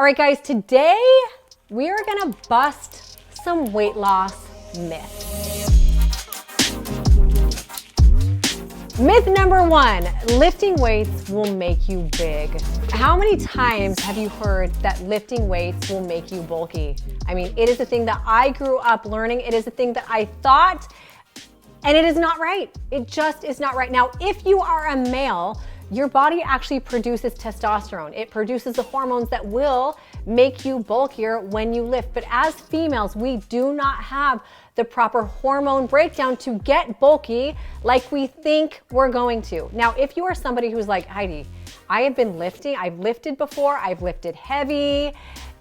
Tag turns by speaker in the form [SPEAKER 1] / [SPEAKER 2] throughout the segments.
[SPEAKER 1] All right, guys, today we are gonna bust some weight loss myths. Myth number one, lifting weights will make you big. How many times have you heard that lifting weights will make you bulky? I mean, it is a thing that I grew up learning. It is a thing that I thought, and it is not right. It just is not right. Now, if you are a male, your body actually produces testosterone. It produces the hormones that will make you bulkier when you lift. But as females, we do not have the proper hormone breakdown to get bulky like we think we're going to. Now, if you are somebody who's like, Heidi, I have been lifting, I've lifted before, I've lifted heavy,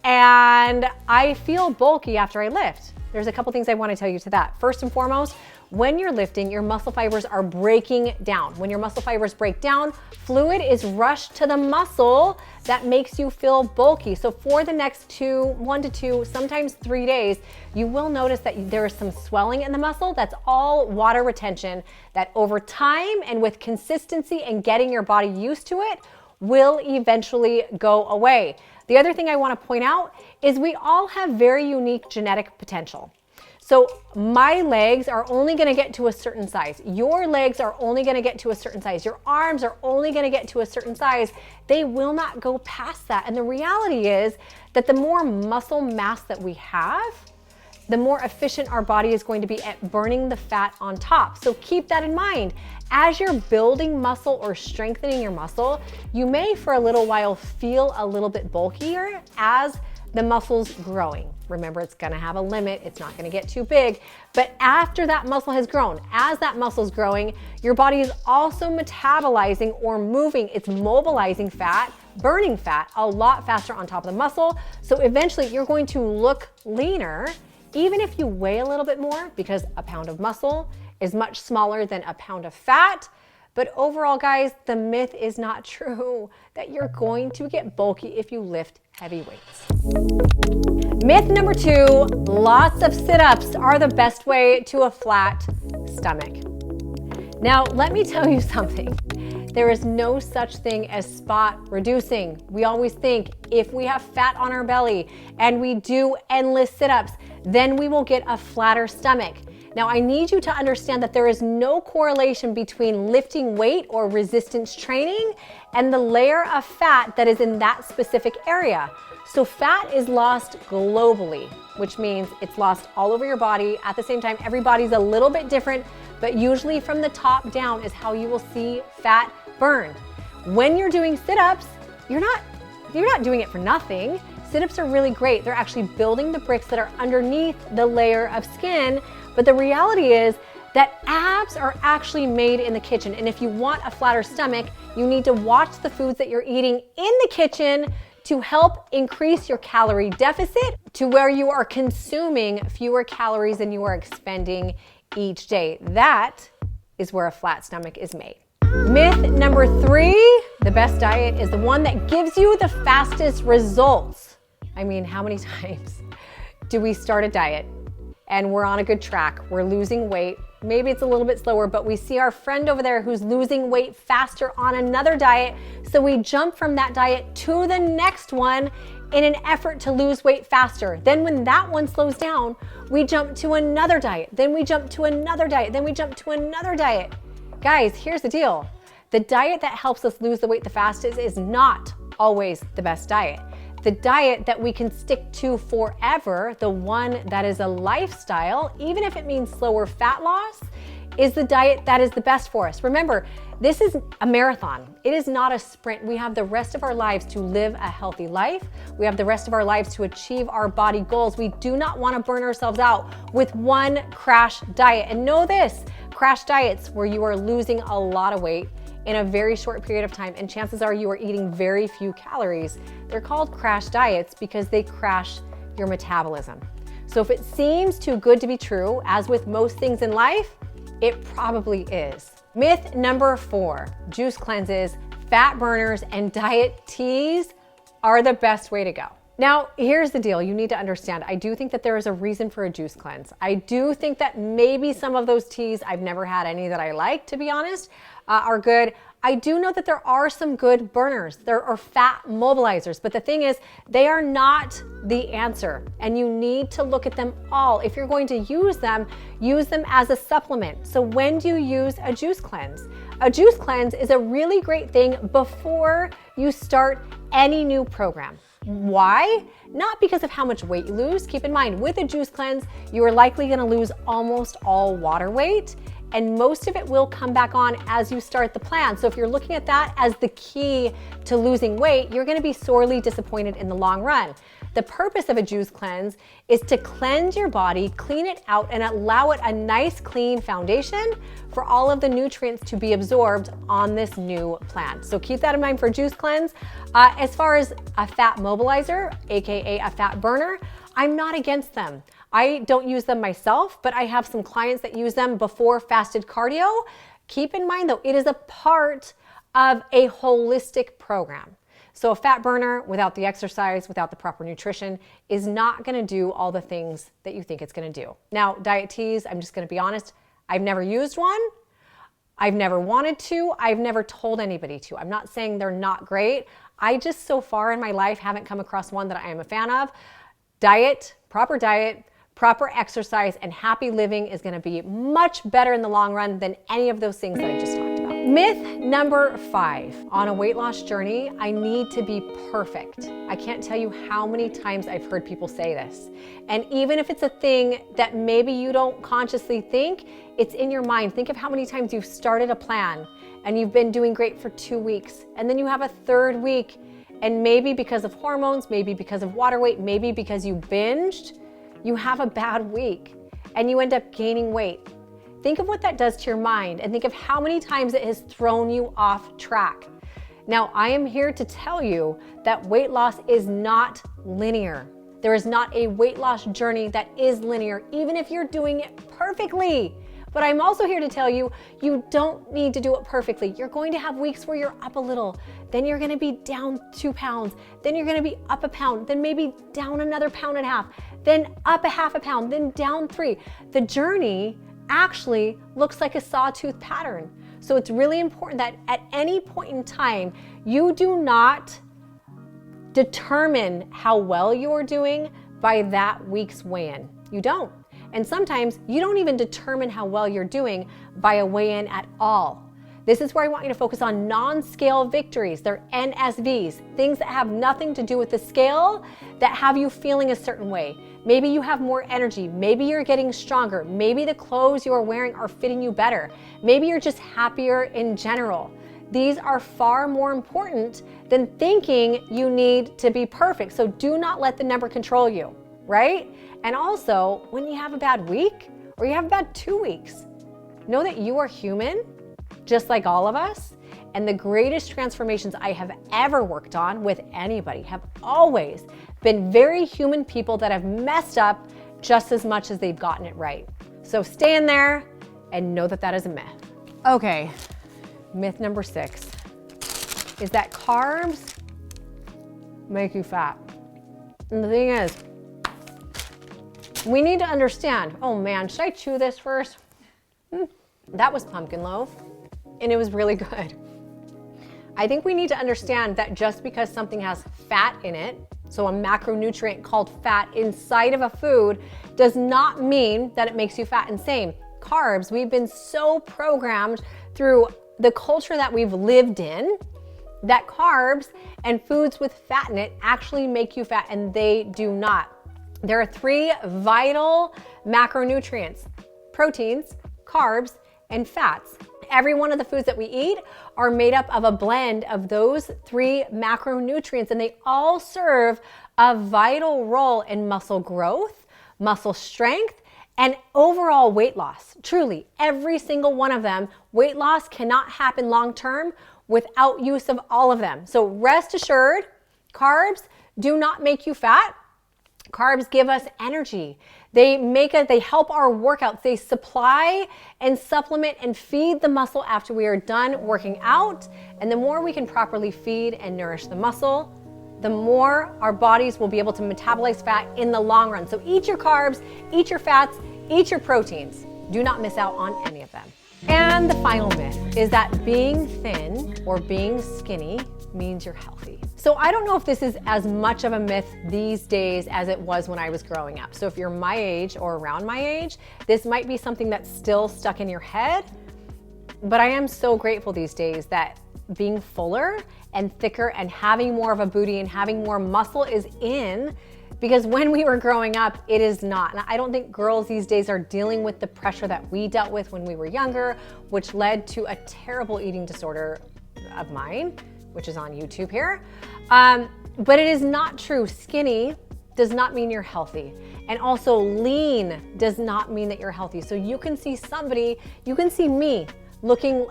[SPEAKER 1] and I feel bulky after I lift. There's a couple things I want to tell you to that. First and foremost, when you're lifting, your muscle fibers are breaking down. When your muscle fibers break down, fluid is rushed to the muscle that makes you feel bulky. So for the next 1 to 2, sometimes 3 days, you will notice that there is some swelling in the muscle. That's all water retention that over time and with consistency and getting your body used to it will eventually go away. The other thing I want to point out is we all have very unique genetic potential. So my legs are only going to get to a certain size. Your legs are only going to get to a certain size. Your arms are only going to get to a certain size. They will not go past that. And the reality is that the more muscle mass that we have, the more efficient our body is going to be at burning the fat on top. So keep that in mind. As you're building muscle or strengthening your muscle, you may for a little while feel a little bit bulkier as the muscle's growing. Remember, it's gonna have a limit. It's not gonna get too big. But after that muscle has grown, as that muscle's growing, your body is also metabolizing or moving. It's mobilizing fat, burning fat a lot faster on top of the muscle. So eventually you're going to look leaner, even if you weigh a little bit more, because a pound of muscle is much smaller than a pound of fat. But overall, guys, the myth is not true that you're going to get bulky if you lift heavy weights. Myth number two, lots of sit-ups are the best way to a flat stomach. Now, let me tell you something. There is no such thing as spot reducing. We always think if we have fat on our belly and we do endless sit-ups, then we will get a flatter stomach. Now, I need you to understand that there is no correlation between lifting weight or resistance training and the layer of fat that is in that specific area. So fat is lost globally, which means it's lost all over your body. At the same time, everybody's a little bit different, but usually from the top down is how you will see fat burned. When you're doing sit-ups, you're not doing it for nothing. Sit-ups are really great. They're actually building the bricks that are underneath the layer of skin. But the reality is that abs are actually made in the kitchen. And if you want a flatter stomach, you need to watch the foods that you're eating in the kitchen to help increase your calorie deficit to where you are consuming fewer calories than you are expending each day. That is where a flat stomach is made. Myth number three, the best diet is the one that gives you the fastest results. I mean, how many times do we start a diet and we're on a good track, we're losing weight, maybe it's a little bit slower, but we see our friend over there who's losing weight faster on another diet, so we jump from that diet to the next one in an effort to lose weight faster. Then when that one slows down, we jump to another diet, then we jump to another diet, then we jump to another diet. Guys, here's the deal. The diet that helps us lose the weight the fastest is not always the best diet. The diet that we can stick to forever, the one that is a lifestyle, even if it means slower fat loss, is the diet that is the best for us. Remember, this is a marathon. It is not a sprint. We have the rest of our lives to live a healthy life. We have the rest of our lives to achieve our body goals. We do not want to burn ourselves out with one crash diet. And know this, crash diets where you are losing a lot of weight in a very short period of time, and chances are you are eating very few calories. They're called crash diets because they crash your metabolism. So if it seems too good to be true, as with most things in life, it probably is. Myth number four, juice cleanses, fat burners, and diet teas are the best way to go. Now, here's the deal. You need to understand, I do think that there is a reason for a juice cleanse. I do think that maybe some of those teas, I've never had any that I like, to be honest, are good. I do know that there are some good burners. There are fat mobilizers, but the thing is, they are not the answer, and you need to look at them all. If you're going to use them as a supplement. So when do you use a juice cleanse? A juice cleanse is a really great thing before you start any new program. Why? Not because of how much weight you lose. Keep in mind, with a juice cleanse, you are likely going to lose almost all water weight, and most of it will come back on as you start the plan. So if you're looking at that as the key to losing weight, you're going to be sorely disappointed in the long run. The purpose of a juice cleanse is to cleanse your body, clean it out, and allow it a nice clean foundation for all of the nutrients to be absorbed on this new plan. So keep that in mind for juice cleanse. As far as a fat mobilizer, AKA a fat burner, I'm not against them. I don't use them myself, but I have some clients that use them before fasted cardio. Keep in mind though, it is a part of a holistic program. So a fat burner without the exercise, without the proper nutrition, is not gonna do all the things that you think it's gonna do. Now, diet teas, I'm just gonna be honest, I've never used one. I've never wanted to. I've never told anybody to. I'm not saying they're not great. I just so far in my life haven't come across one that I am a fan of. Diet, proper exercise, and happy living is gonna be much better in the long run than any of those things that I just talked about. Myth number 5, on a weight loss journey, I need to be perfect. I can't tell you how many times I've heard people say this. And even if it's a thing that maybe you don't consciously think, it's in your mind. Think of how many times you've started a plan and you've been doing great for 2 weeks, and then you have a 3rd week, and maybe because of hormones, maybe because of water weight, maybe because you binged, you have a bad week and you end up gaining weight. Think of what that does to your mind, and think of how many times it has thrown you off track. Now, I am here to tell you that weight loss is not linear. There is not a weight loss journey that is linear, even if you're doing it perfectly. But I'm also here to tell you, you don't need to do it perfectly. You're going to have weeks where you're up a little, then you're gonna be down 2 pounds, then you're gonna be up a pound, then maybe down another 1.5 pounds, then up a 0.5 pound, then down 3. The journey actually looks like a sawtooth pattern. So it's really important that at any point in time, you do not determine how well you're doing by that week's weigh-in. You don't. And sometimes you don't even determine how well you're doing by a weigh-in at all. This is where I want you to focus on non-scale victories. They're NSVs, things that have nothing to do with the scale that have you feeling a certain way. Maybe you have more energy. Maybe you're getting stronger. Maybe the clothes you are wearing are fitting you better. Maybe you're just happier in general. These are far more important than thinking you need to be perfect. So do not let the number control you, right? And also, when you have a bad week or you have a bad 2 weeks, know that you are human, just like all of us. And the greatest transformations I have ever worked on with anybody have always been very human people that have messed up just as much as they've gotten it right. So stay in there and know that that is a myth. Okay, myth number 6 is that carbs make you fat. And the thing is, we need to understand, oh man, should I chew this first? That was pumpkin loaf, and it was really good. I think we need to understand that just because something has fat in it, so a macronutrient called fat inside of a food, does not mean that it makes you fat. And same, carbs, we've been so programmed through the culture that we've lived in that carbs and foods with fat in it actually make you fat, and they do not. There are 3 vital macronutrients: proteins, carbs, and fats. Every one of the foods that we eat are made up of a blend of those 3 macronutrients, and they all serve a vital role in muscle growth, muscle strength, and overall weight loss. Truly, every single one of them. Weight loss cannot happen long-term without use of all of them. So rest assured, carbs do not make you fat. Carbs give us energy. They help our workouts. They supply and supplement and feed the muscle after we are done working out. And the more we can properly feed and nourish the muscle, the more our bodies will be able to metabolize fat in the long run. So eat your carbs, eat your fats, eat your proteins. Do not miss out on any of them. And the final myth is that being thin or being skinny means you're healthy. So I don't know if this is as much of a myth these days as it was when I was growing up. So if you're my age or around my age, this might be something that's still stuck in your head. But I am so grateful these days that being fuller and thicker and having more of a booty and having more muscle is in, because when we were growing up, it is not. And I don't think girls these days are dealing with the pressure that we dealt with when we were younger, which led to a terrible eating disorder of mine, which is on YouTube here. But it is not true. Skinny does not mean you're healthy. And also lean does not mean that you're healthy. So you can see somebody, you can see me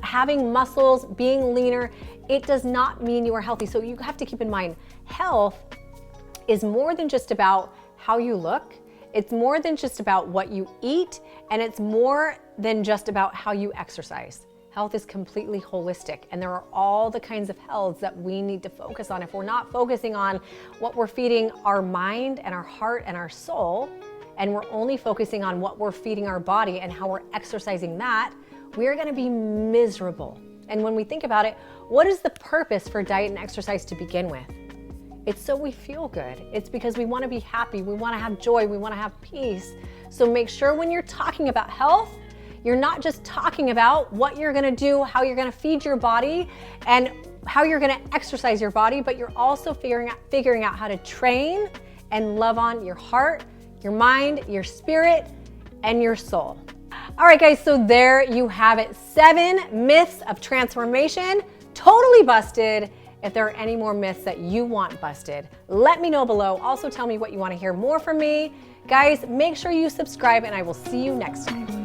[SPEAKER 1] having muscles, being leaner. It does not mean you are healthy. So you have to keep in mind, health is more than just about how you look. It's more than just about what you eat, and it's more than just about how you exercise. Health is completely holistic, and there are all the kinds of healths that we need to focus on. If we're not focusing on what we're feeding our mind and our heart and our soul, and we're only focusing on what we're feeding our body and how we're exercising that, we're gonna be miserable. And when we think about it, what is the purpose for diet and exercise to begin with? It's so we feel good. It's because we wanna be happy, we wanna have joy, we wanna have peace. So make sure when you're talking about health, you're not just talking about what you're gonna do, how you're gonna feed your body, and how you're gonna exercise your body, but you're also figuring out how to train and love on your heart, your mind, your spirit, and your soul. All right, guys, so there you have it. 7 myths of transformation, totally busted. If there are any more myths that you want busted, let me know below. Also tell me what you want to hear more from me. Guys, make sure you subscribe, and I will see you next time.